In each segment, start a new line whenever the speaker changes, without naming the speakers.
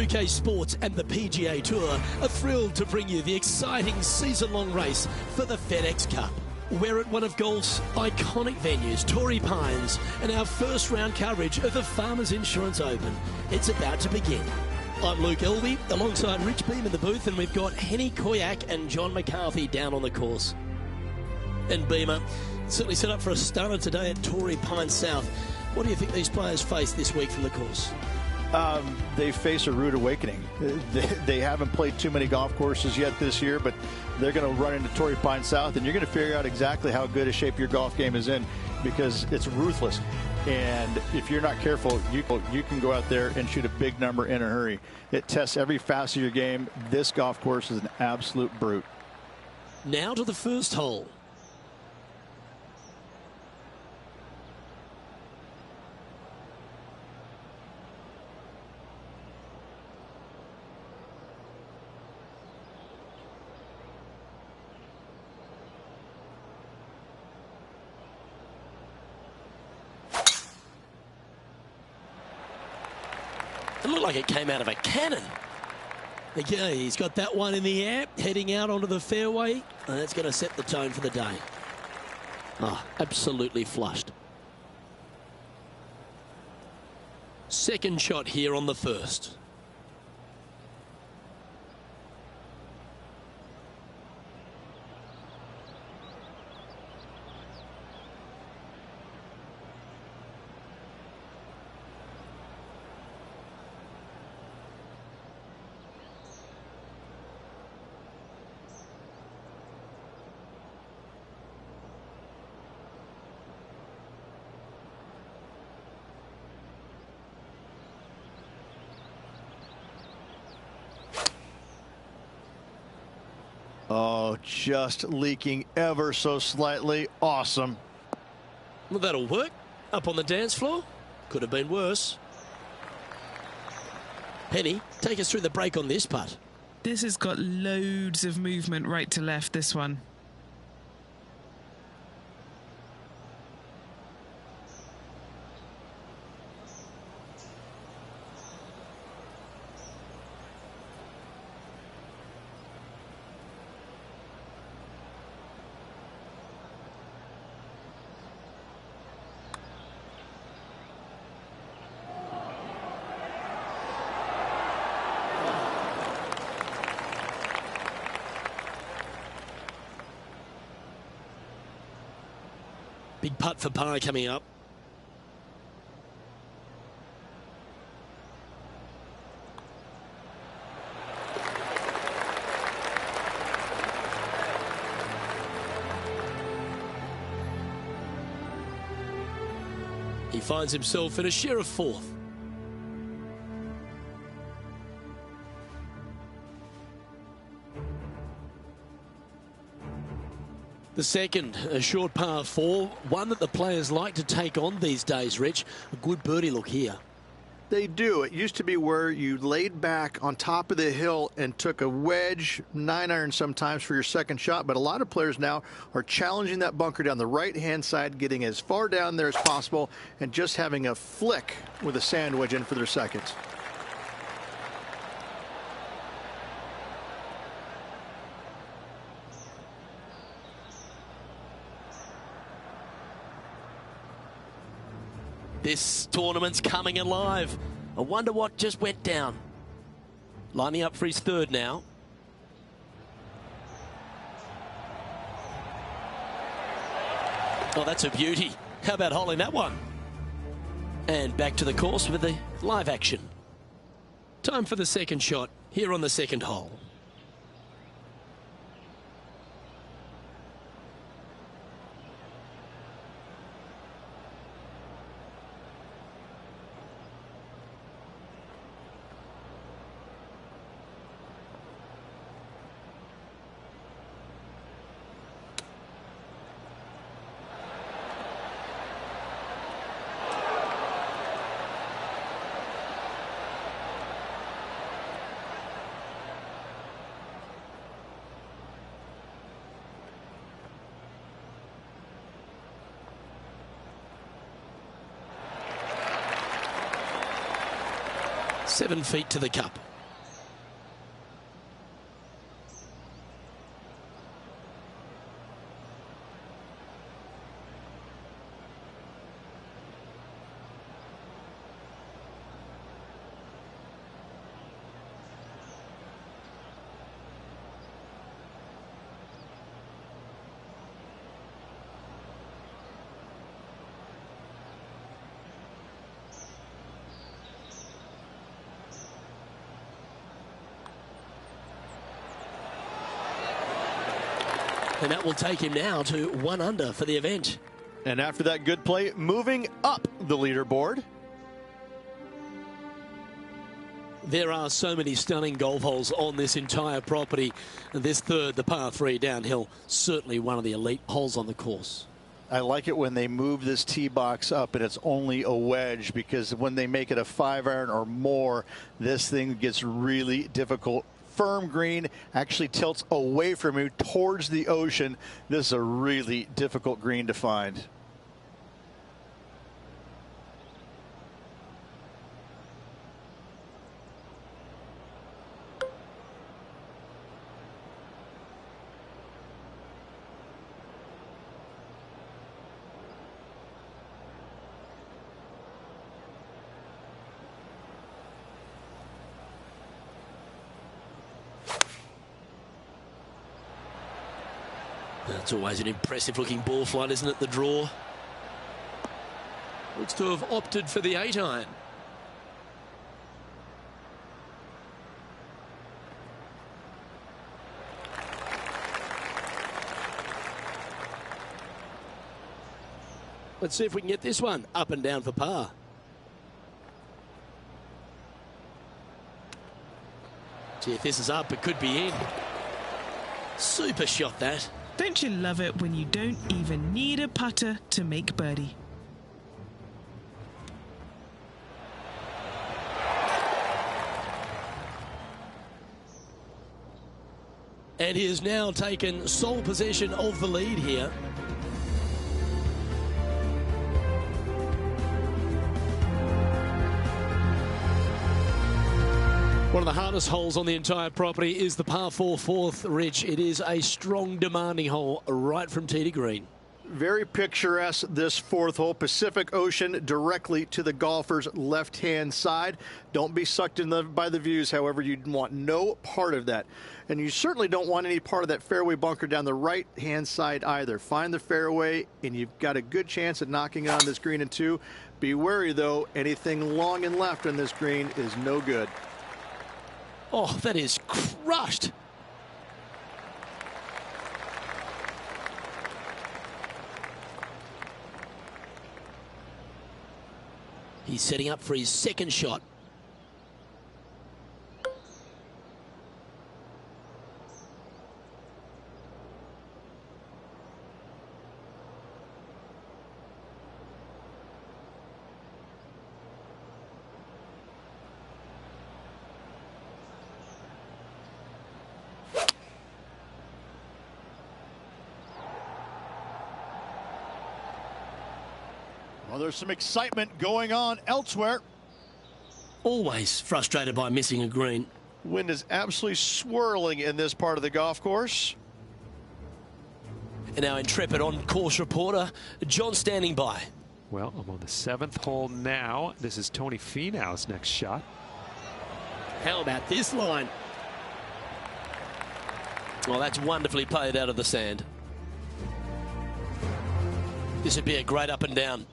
2K Sports and the PGA Tour are thrilled to bring you the exciting season-long race for the FedEx Cup. We're at one of golf's iconic venues, Torrey Pines, and our first round coverage of the Farmers Insurance Open. It's about to begin. I'm Luke Elvey, alongside Rich Beam in the booth, and we've got Henny Koyak and John McCarthy down on the course. And Beamer, certainly set up for a stunner today at Torrey Pines South. What do you think these players face this week from the course?
They face a rude awakening. They haven't played too many golf courses yet this year, but they're going to run into Torrey Pines South, and you're going to figure out exactly how good a shape your golf game is in, because it's ruthless. And if you're not careful, you can go out there and shoot a big number in a hurry. It tests every facet of your game. This golf course is an absolute brute.
Now to the first hole. It looked like it came out of a cannon. Okay, he's got that one in the air, heading out onto the fairway, and that's going to set the tone for the day. Oh, absolutely flushed. Second shot here on the first.
Oh, just leaking ever so slightly. Awesome.
Well, that'll work. Up on the dance floor. Could have been worse. Henny, take us through the break on this putt.
This has got loads of movement right to left, this one.
Big putt for par coming up. He finds himself in a share of fourth. The second, a short par 4, one that the players like to take on these days, Rich. A good birdie look here.
They do. It used to be where you laid back on top of the hill and took a wedge, 9-iron sometimes for your second shot, but a lot of players now are challenging that bunker down the right-hand side, getting as far down there as possible, and just having a flick with a sand wedge in for their seconds.
This tournament's coming alive. I wonder what just went down. Lining up for his third now. Oh, that's a beauty. How about holding that one? And back to the course with the live action. Time for the second shot here on the second hole. Seven feet to the cup. And that will take him now to 1 under for the event.
And after that good play, moving up the leaderboard.
There are so many stunning golf holes on this entire property. This third, the par 3 downhill, certainly one of the elite holes on the course.
I like it when they move this tee box up and it's only a wedge, because when they make it a 5-iron or more, this thing gets really difficult. Firm green, actually tilts away from you towards the ocean. This is a really difficult green to find.
That's always an impressive looking ball flight, isn't it, the draw? Looks to have opted for the 8-iron. Let's see if we can get this one up and down for par. See if this is up, it could be in. Super shot that.
Don't you love it when you don't even need a putter to make birdie?
And he has now taken sole possession of the lead here. One of the hardest holes on the entire property is the par 4 fourth, Rich. It is a strong, demanding hole right from tee to green.
Very picturesque, this 4th hole. Pacific Ocean directly to the golfer's left-hand side. Don't be sucked in by the views, however. You want no part of that. And you certainly don't want any part of that fairway bunker down the right-hand side either. Find the fairway, and you've got a good chance at knocking it on this green in 2. Be wary, though. Anything long and left on this green is no good.
Oh, that is crushed. He's setting up for his second shot.
Well, there's some excitement going on elsewhere.
Always frustrated by missing a green.
Wind is absolutely swirling in this part of the golf course.
And our intrepid on-course reporter, John, standing by.
Well, I'm on the 7th hole now. This is Tony Finau's next shot.
How about this line? Well, that's wonderfully played out of the sand. This would be a great up and down.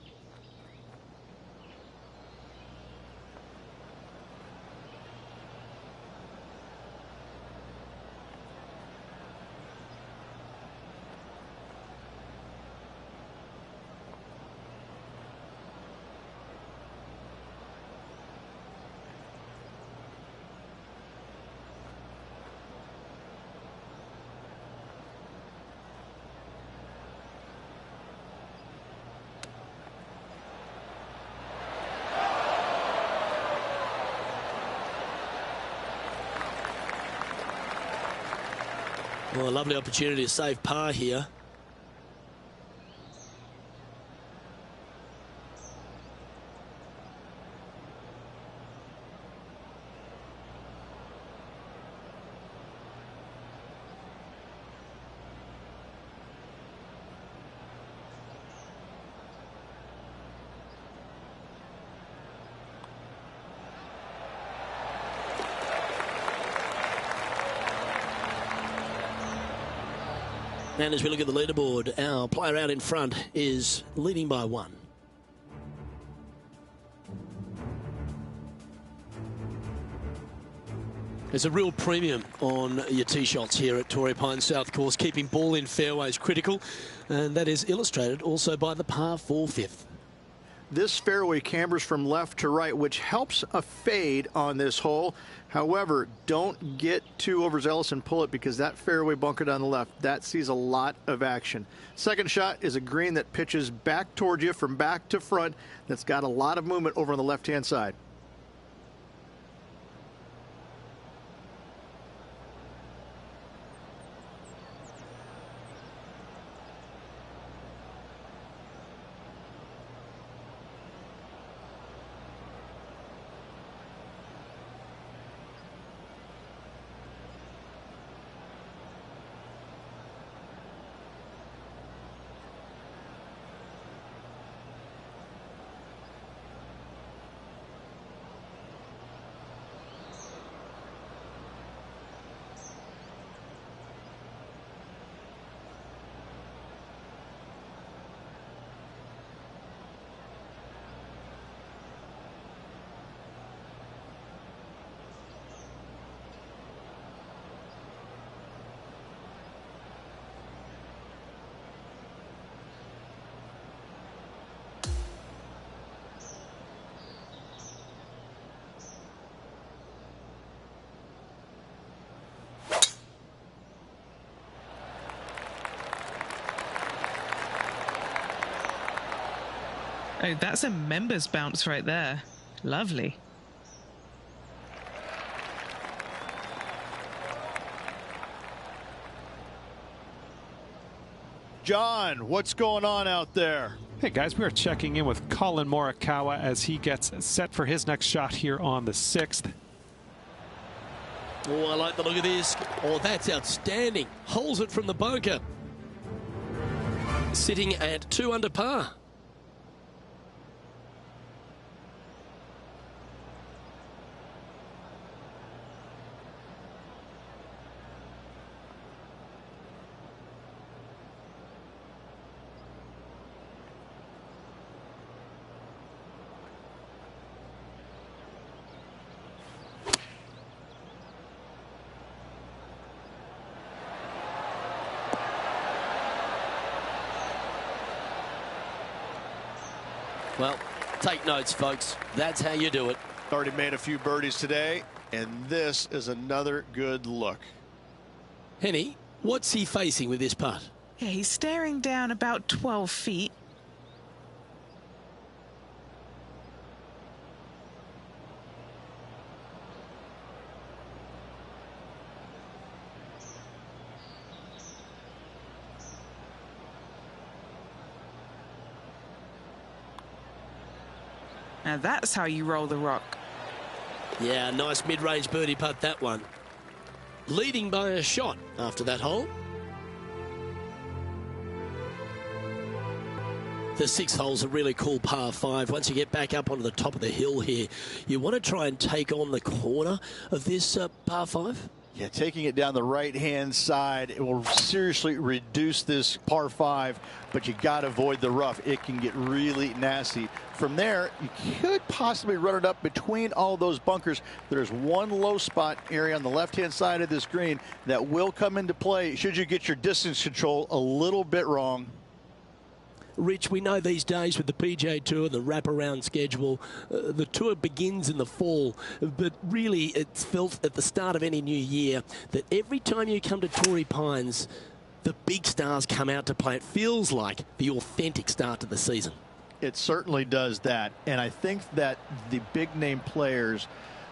Well, a lovely opportunity to save par here. And as we look at the leaderboard, our player out in front is leading by 1. There's a real premium on your tee shots here at Torrey Pines South Course. Keeping ball in fairways critical, and that is illustrated also by the par 4 fifth.
This fairway cambers from left to right, which helps a fade on this hole. However, don't get too overzealous and pull it, because that fairway bunker down the left, that sees a lot of action. Second shot is a green that pitches back towards you from back to front. That's got a lot of movement over on the left-hand side.
Oh, that's a members bounce right there. Lovely.
John, what's going on out there?
Hey guys, we are checking in with Colin Morikawa as he gets set for his next shot here on the 6th.
Oh, I like the look of this. Oh, that's outstanding. Holds it from the bunker. Sitting at 2 under par. Well, take notes, folks. That's how you do it.
Already made a few birdies today, and this is another good look.
Henny, what's he facing with this putt?
Yeah, he's staring down about 12 feet. Now that's how you roll the rock.
Yeah, nice mid-range birdie putt, that one. Leading by a shot after that hole. The 6th hole's a really cool par 5. Once you get back up onto the top of the hill here, you want to try and take on the corner of this par 5.
Yeah, taking it down the right-hand side, it will seriously reduce this par 5, but you got to avoid the rough. It can get really nasty. From there, you could possibly run it up between all those bunkers. There's one low spot area on the left-hand side of this green that will come into play should you get your distance control a little bit wrong.
Rich, we know these days with the PGA Tour, the wraparound schedule, the tour begins in the fall, but really it's felt at the start of any new year that every time you come to Torrey Pines, the big stars come out to play. It feels like the authentic start to the season.
It certainly does that, and I think that the big name players,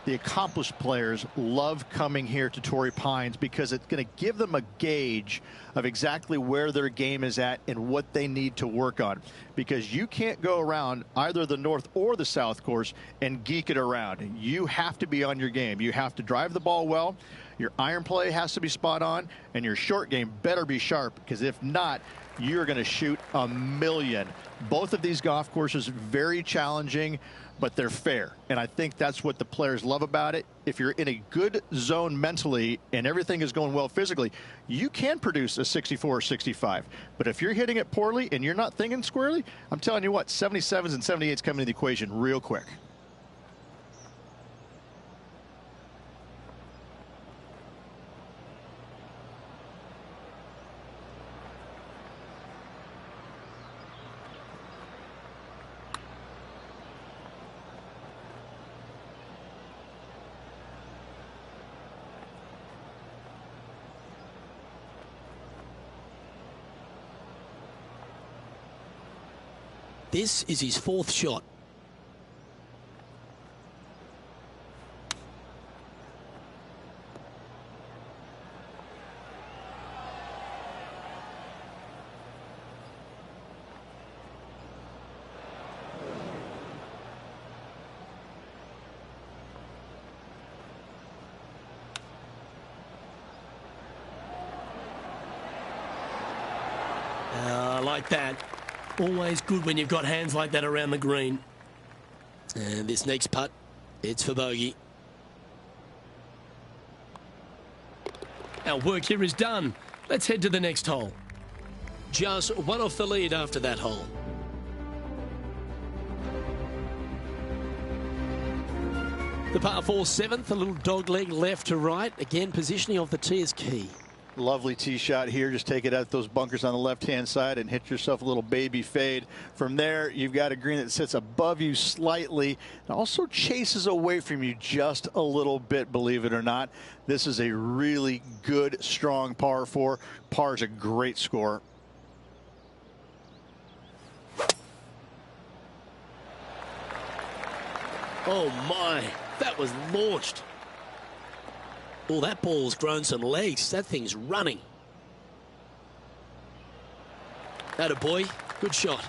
the accomplished players, love coming here to Torrey Pines because it's going to give them a gauge of exactly where their game is at and what they need to work on, because you can't go around either the North or the South course and geek it around. You have to be on your game. You have to drive the ball well. Your iron play has to be spot on, and your short game better be sharp, because if not, you're going to shoot a million. Both of these golf courses very challenging, but they're fair, and I think that's what the players love about it. If you're in a good zone mentally and everything is going well physically, you can produce a 64 or 65. But if you're hitting it poorly and you're not thinking squarely, I'm telling you what, 77s and 78s come into the equation real quick.
This is his fourth shot. Like that. Always good when you've got hands like that around the green. And this next putt, it's for bogey. Our work here is done. Let's head to the next hole. Just one off the lead after that hole. The par 4 7th, a little dog leg left to right. Again, positioning of the tee is key.
Lovely tee shot here. Just take it out those bunkers on the left-hand side and hit yourself a little baby fade. From there, you've got a green that sits above you slightly and also chases away from you just a little bit, believe it or not. This is a really good, strong par 4. Par is a great score.
Oh my, that was launched. Oh, that ball's grown some legs. That thing's running. Atta boy, good shot.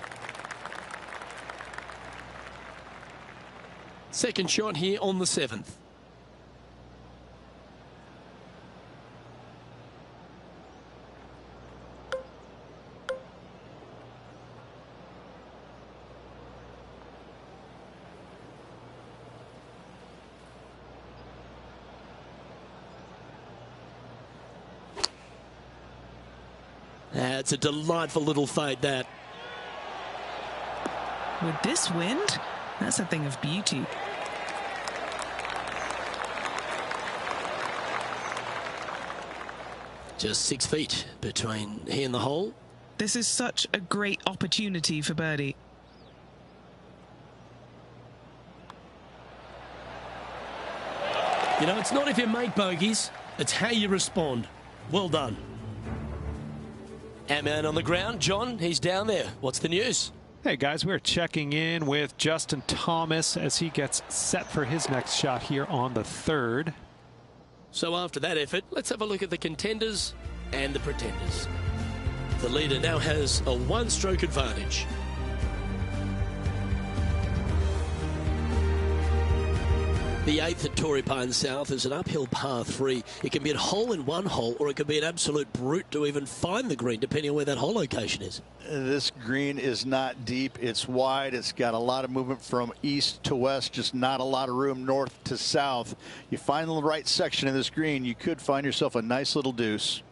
Second shot here on the 7th. It's a delightful little fade, that.
With this wind, that's a thing of beauty.
Just 6 feet between he and the hole.
This is such a great opportunity for birdie.
You know, it's not if you make bogeys, it's how you respond. Well done. Our man on the ground, John, he's down there. What's the news?
Hey guys, we're checking in with Justin Thomas as he gets set for his next shot here on the 3rd.
So after that effort, let's have a look at the contenders and the pretenders. The leader now has a 1-stroke advantage. The 8th at Torrey Pines South is an uphill par 3. It can be a hole in one hole, or it can be an absolute brute to even find the green, depending on where that hole location is.
This green is not deep. It's wide. It's got a lot of movement from east to west, just not a lot of room north to south. You find the right section of this green, you could find yourself a nice little deuce.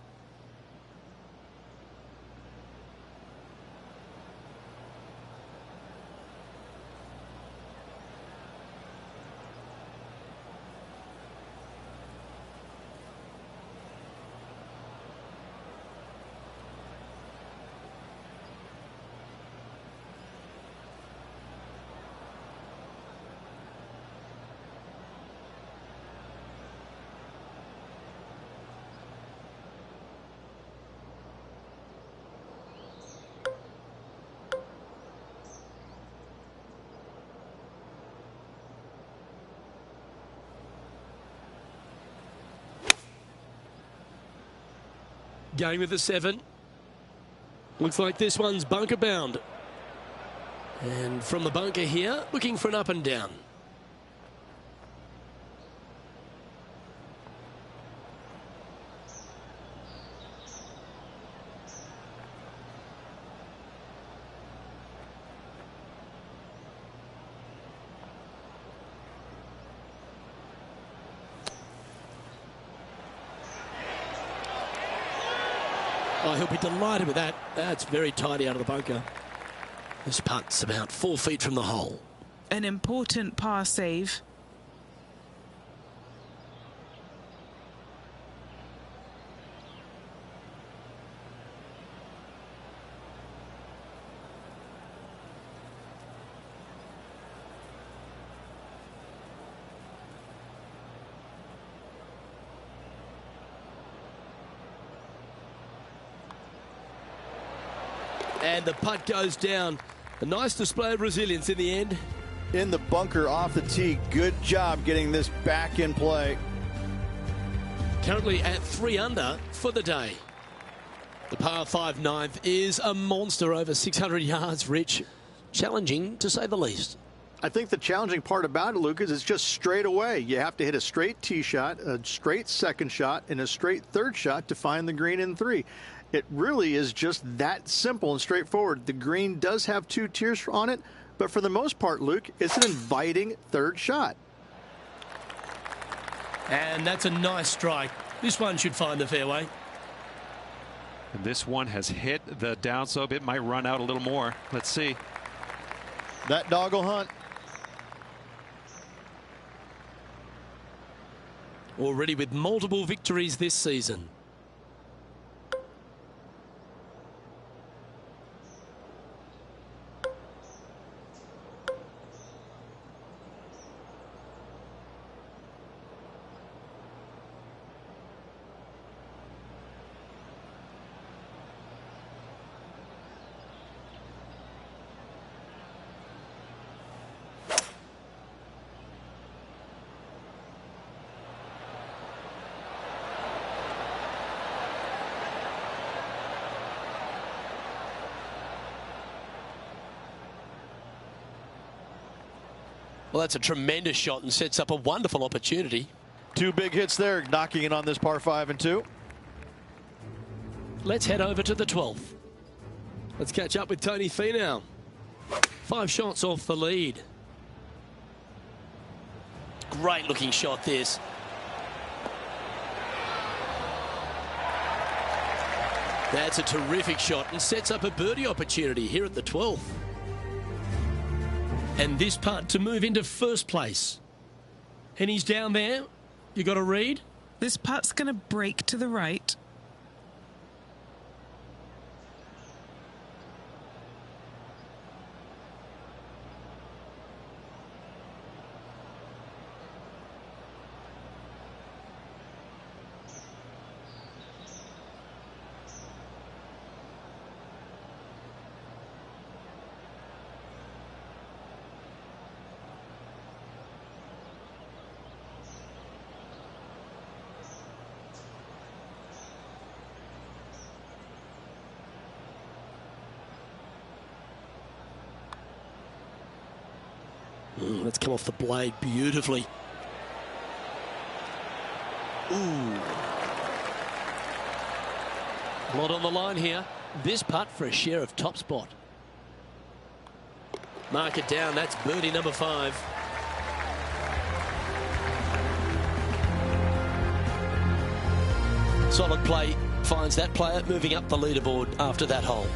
Going with the 7. Looks like this one's bunker bound. And from the bunker here, looking for an up and down. Oh, he'll be delighted with that. That's very tidy out of the bunker. This putt's about 4 feet from the hole.
An important par save.
And the putt goes down. A nice display of resilience in the end.
In the bunker off the tee. Good job getting this back in play.
Currently at 3 under for the day. The par 5 ninth is a monster over 600 yards, Rich. Challenging, to say the least.
I think the challenging part about it, Luke, is it's just straight away. You have to hit a straight tee shot, a straight second shot, and a straight third shot to find the green in 3. It really is just that simple and straightforward. The green does have 2 tiers on it, but for the most part, Luke, it's an inviting third shot.
And that's a nice strike. This one should find the fairway.
And this one has hit the downslope. It might run out a little more. Let's see.
That dog will hunt.
Already with multiple victories this season. Well, that's a tremendous shot and sets up a wonderful opportunity.
2 big hits there, knocking it on this par 5 and 2.
Let's head over to the 12th. Let's catch up with Tony Finau. 5 shots off the lead. Great looking shot this. That's a terrific shot and sets up a birdie opportunity here at the 12th. And this putt to move into first place. And he's down there. You got to read.
This putt's going to break to the right.
Let's come off the blade beautifully. Ooh. A lot on the line here. This putt for a share of top spot. Mark it down. That's birdie number 5. Solid play finds that player moving up the leaderboard after that hole.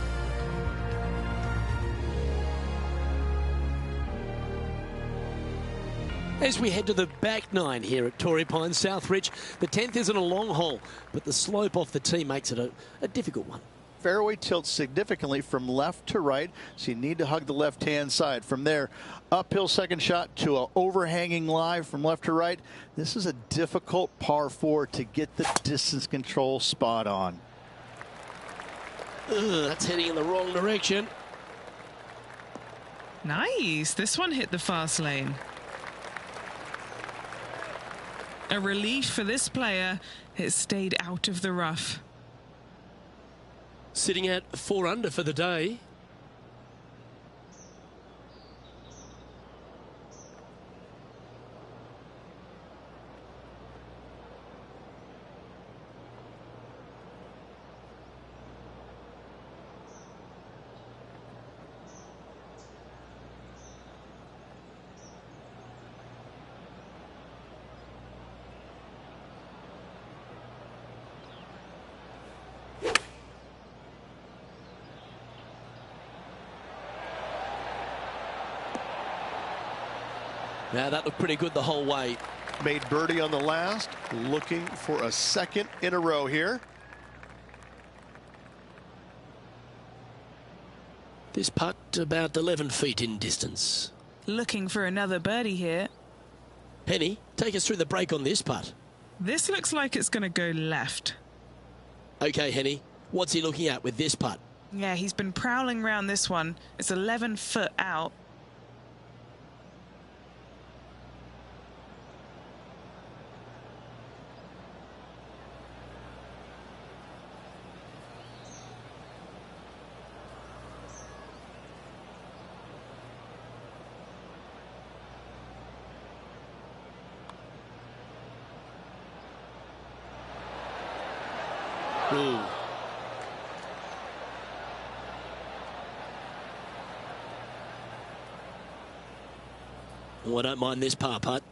As we head to the back 9 here at Torrey Pines South, Rich, the 10th isn't a long hole, but the slope off the tee makes it a difficult one.
Fairway tilts significantly from left to right, so you need to hug the left-hand side. From there, uphill second shot to an overhanging lie from left to right. This is a difficult par 4 to get the distance control spot on.
That's heading in the wrong direction.
Nice. This one hit the fast lane. A relief for this player. It stayed out of the rough.
Sitting at 4 under for the day. Now that looked pretty good the whole way.
Made birdie on the last, looking for a second in a row here.
This putt about 11 feet in distance.
Looking for another birdie here.
Penny, take us through the break on this putt.
This looks like it's going to go left.
Okay, Henny, what's he looking at with this putt?
Yeah, he's been prowling around this one. It's 11 foot out.
Ooh. Oh, I don't mind this par putt.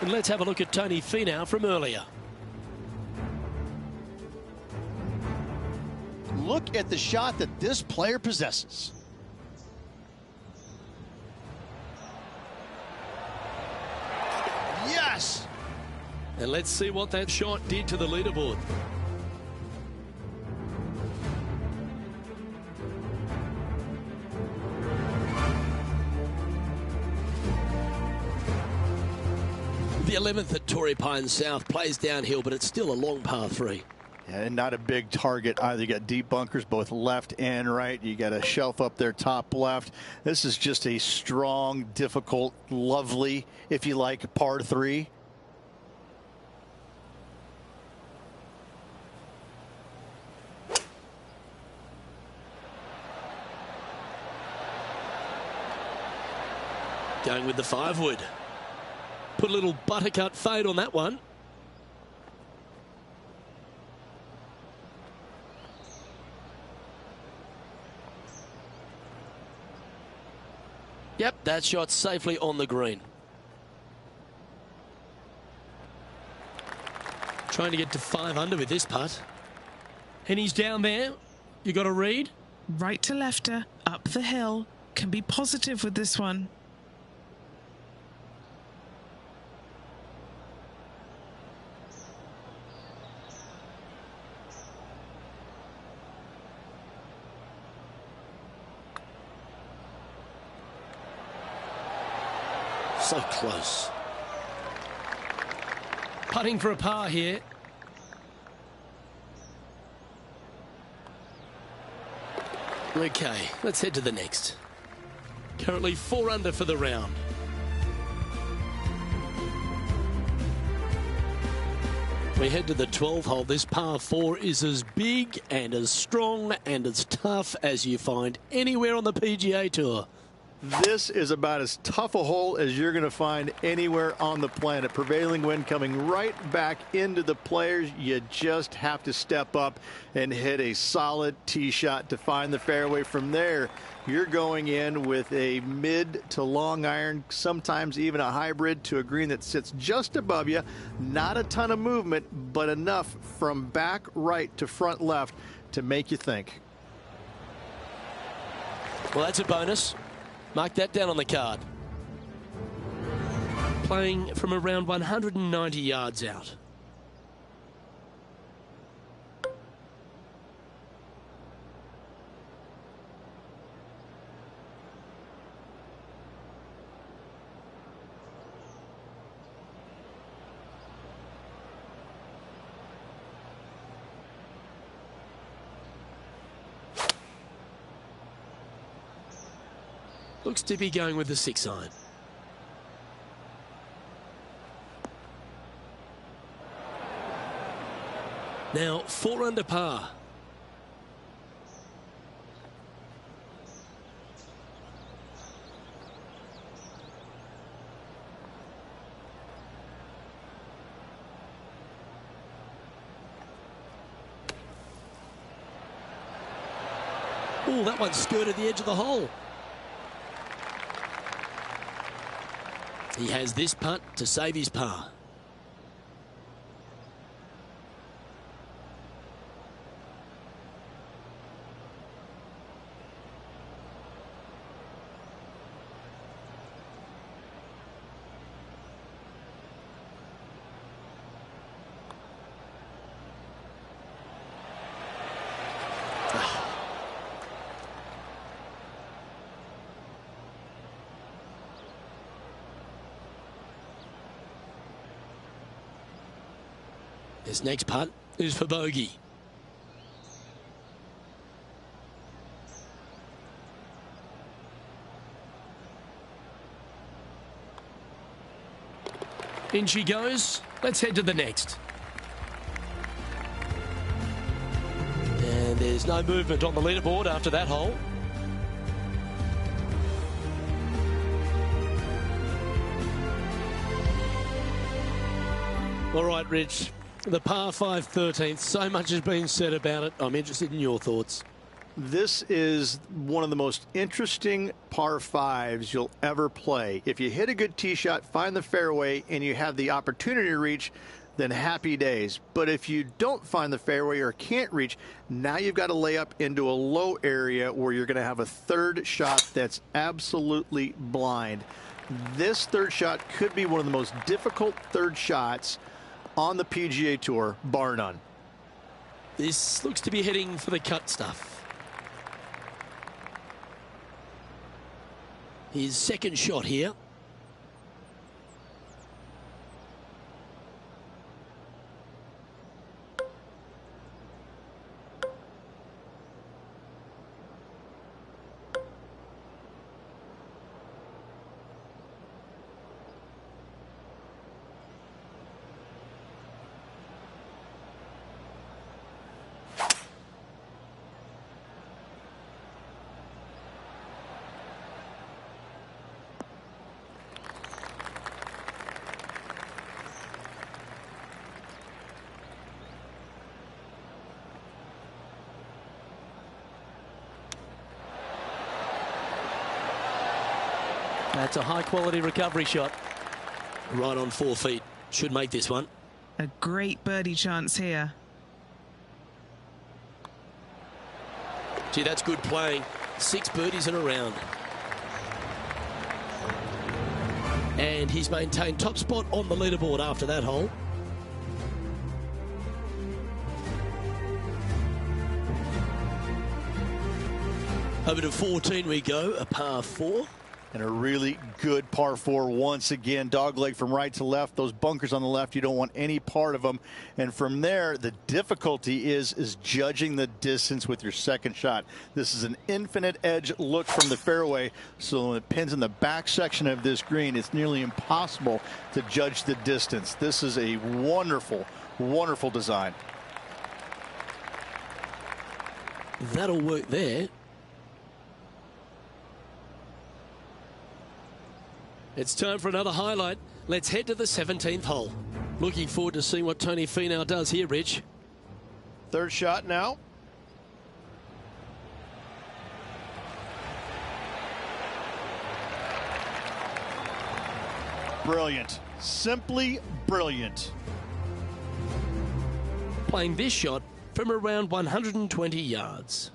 And let's have a look at Tony Finau from earlier.
Look at the shot that this player possesses. Yes!
And let's see what that shot did to the leaderboard. The 11th at Torrey Pines South plays downhill, but it's still a long par 3.
Yeah, and not a big target either. You got deep bunkers both left and right. You got a shelf up there top left. This is just a strong, difficult, lovely, if you like, par 3.
Going with the 5-wood. Put a little buttercut fade on that one. Yep, that shot's safely on the green. Trying to get to 5 under with this putt. And he's down there. You got a read?
Right to lefter, up the hill. Can be positive with this one.
So close. Putting for a par here. Okay, let's head to the next. Currently 4 under for the round. We head to the 12th hole. This par 4 is as big and as strong and as tough as you find anywhere on the PGA Tour.
This is about as tough a hole as you're going to find anywhere on the planet. Prevailing wind coming right back into the players. You just have to step up and hit a solid tee shot to find the fairway. From there, you're going in with a mid to long iron, sometimes even a hybrid, to a green that sits just above you. Not a ton of movement, but enough from back right to front left to make you think.
Well, that's a bonus. Mark that down on the card. Playing from around 190 yards out. Looks to be going with the 6-iron. Now 4 under par. Oh, that one skirted the edge of the hole. He has this putt to save his par. This next putt is for bogey. In she goes. Let's head to the next. And there's no movement on the leaderboard after that hole. All right, Rich, the par 5 13th, so much has been said about it. I'm interested in your thoughts.
This is one of the most interesting par 5s you'll ever play. If you hit a good tee shot, find the fairway, and you have the opportunity to reach, then happy days. But if you don't find the fairway or can't reach, now you've got to lay up into a low area where you're going to have a third shot that's absolutely blind. This third shot could be one of the most difficult third shots on the PGA Tour, bar none.
This looks to be heading for the cut stuff. His second shot here. That's a high-quality recovery shot. Right on 4 feet. Should make this one.
A great birdie chance here.
Gee, that's good playing. 6 birdies in a round. And he's maintained top spot on the leaderboard after that hole. Over to 14 we go, a par 4.
And a really good par 4 once again. Dogleg from right to left. Those bunkers on the left, you don't want any part of them. And from there, the difficulty is judging the distance with your second shot. This is an infinite edge look from the fairway. So when it pins in the back section of this green, it's nearly impossible to judge the distance. This is a wonderful, wonderful design.
That'll work there. It's time for another highlight. Let's head to the 17th hole. Looking forward to seeing what Tony Finau does here, Rich.
Third shot now. Brilliant. Simply brilliant.
Playing this shot from around 120 yards.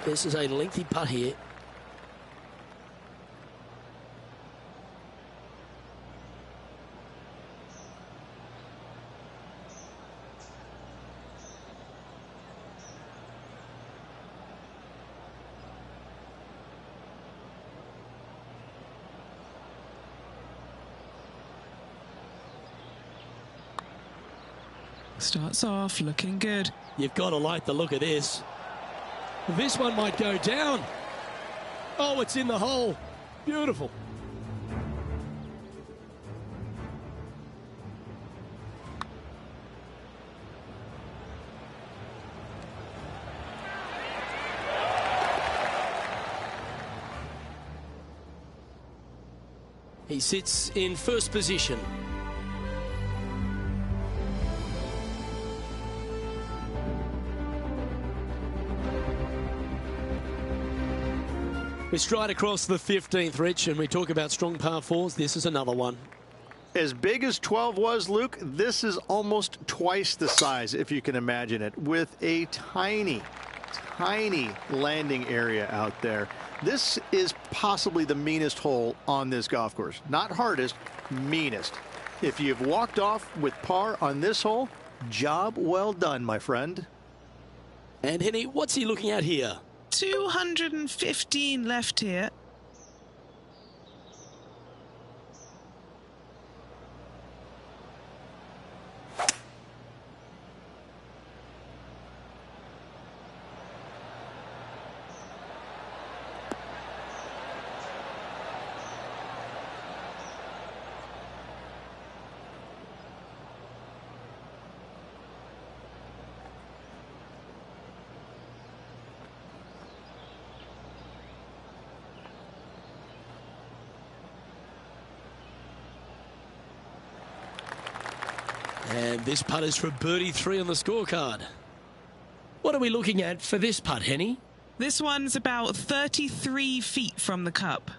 This is a lengthy putt here.
Starts off looking good.
You've got to like the look of this. This one might go down. Oh, it's in the hole. Beautiful. He sits in first position. We stride across the 15th, Rich, and we talk about strong par 4s. This is another one.
as big as 12 was, Luke, this is almost twice the size, if you can imagine it, with a tiny landing area out there. This is possibly the meanest hole on this golf course. Not hardest, meanest. If you've walked off with par on this hole, job well done, my friend.
And Henny, what's he looking at here?
215 left here.
And this putt is for birdie 3 on the scorecard. What are we looking at for this putt, Henny?
This one's about 33 feet from the cup.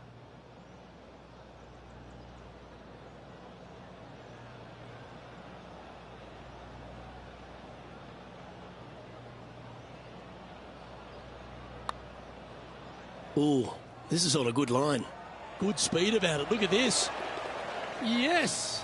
Ooh, this is on a good line. Good speed about it. Look at this. Yes.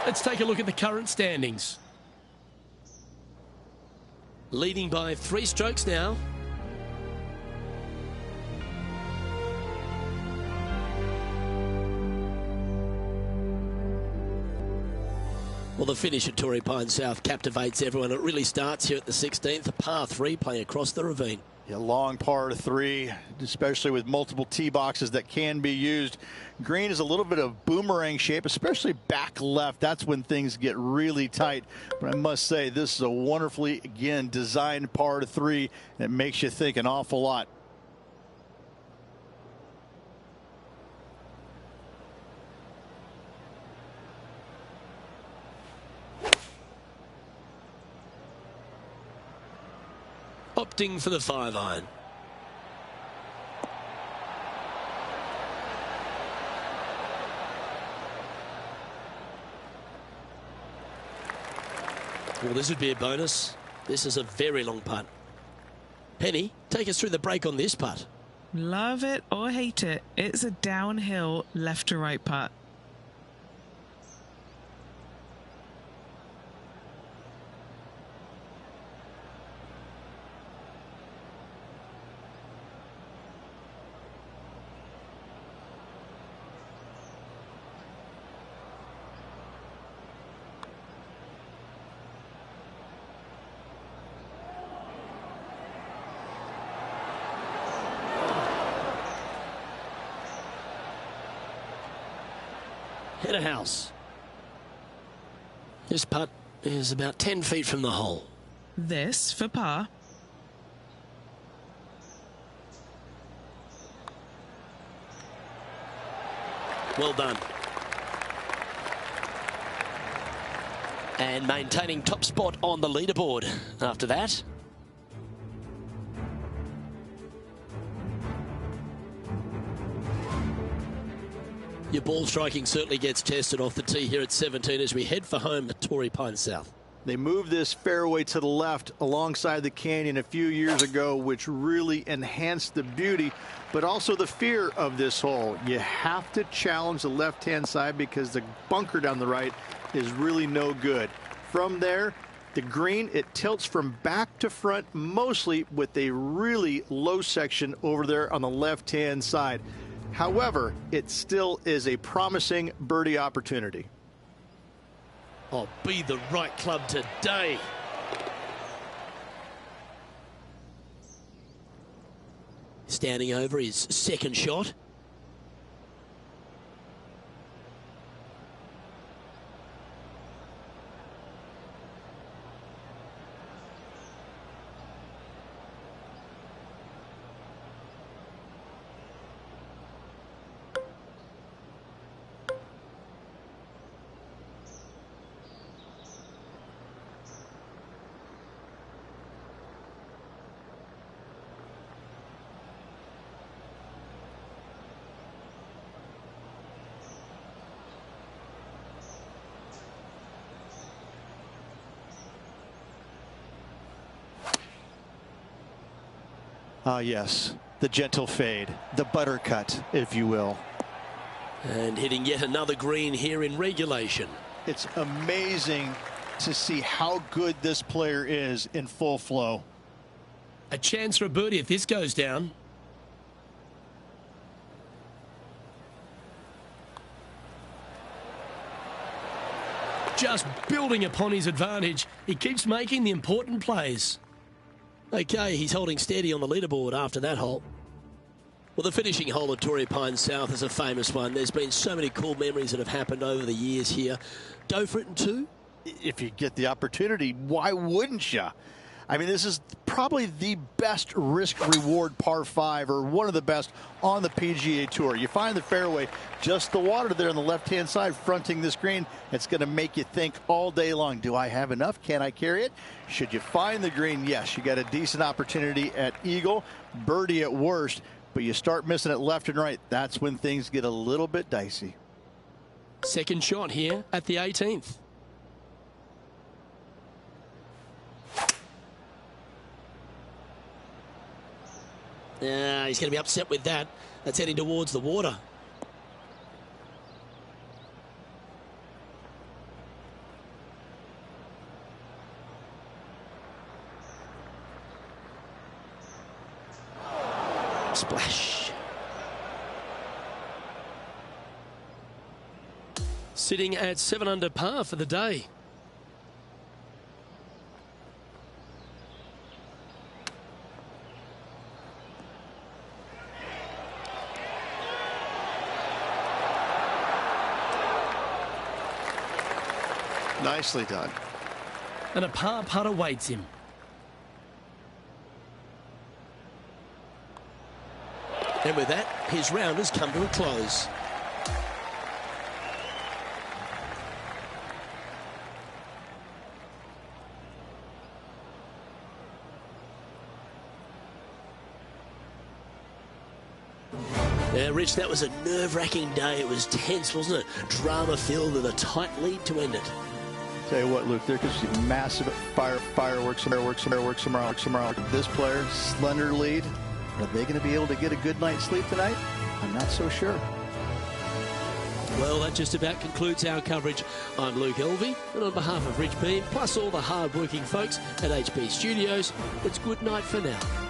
Let's take a look at the current standings. Leading by 3 strokes now. Well, the finish at Torrey Pines South captivates everyone. It really starts here at the 16th, a par 3 playing across the ravine.
Yeah, long par 3, especially with multiple tee boxes that can be used. Green is a little bit of boomerang shape, especially back left. That's when things get really tight. But I must say, this is a wonderfully, again, designed par 3, and it makes you think an awful lot.
Opting for the 5-iron. Well, this would be a bonus. This is a very long putt. Penny, take us through the break on this putt.
Love it or hate it, it's a downhill left to right putt.
Hit a house. This putt is about 10 feet from the hole.
This for par.
Well done. And maintaining top spot on the leaderboard after that. Your ball striking certainly gets tested off the tee here at 17 as we head for home at Torrey Pines South.
They moved this fairway to the left alongside the canyon a few years ago, which really enhanced the beauty, but also the fear of this hole. You have to challenge the left-hand side because the bunker down the right is really no good. From there, the green, it tilts from back to front, mostly with a really low section over there on the left-hand side. However, it still is a promising birdie opportunity.
Oh, be the right club today. Standing over his second shot.
Yes, the gentle fade, the butter cut, if you will.
And hitting yet another green here in regulation.
It's amazing to see how good this player is in full flow.
A chance for a birdie if this goes down. Just building upon his advantage. He keeps making the important plays. Okay, he's holding steady on the leaderboard after that hole. Well, the finishing hole at Torrey Pines South is a famous one. There's been so many cool memories that have happened over the years here. Go for it in two?
If you get the opportunity, why wouldn't you? I mean, this is probably the best risk-reward par 5, or one of the best on the PGA Tour. You find the fairway, just the water there on the left-hand side fronting this green. It's going to make you think all day long, do I have enough? Can I carry it? Should you find the green? Yes, you got a decent opportunity at eagle, birdie at worst, but you start missing it left and right. That's when things get a little bit dicey.
Second shot here at the 18th. He's going to be upset with that. That's heading towards the water. Splash. Sitting at 7 under par for the day.
Nicely done.
And a par putt awaits him. And with that, his round has come to a close. Yeah, Rich, that was a nerve-wracking day. It was tense, wasn't it? Drama-filled with a tight lead to end it.
Tell you what, Luke, there could be massive fireworks tomorrow. This player, slender lead. Are they going to be able to get a good night's sleep tonight? I'm not so sure.
Well, that just about concludes our coverage. I'm Luke Elvey, and on behalf of Rich Beam, plus all the hard-working folks at HP Studios, it's good night for now.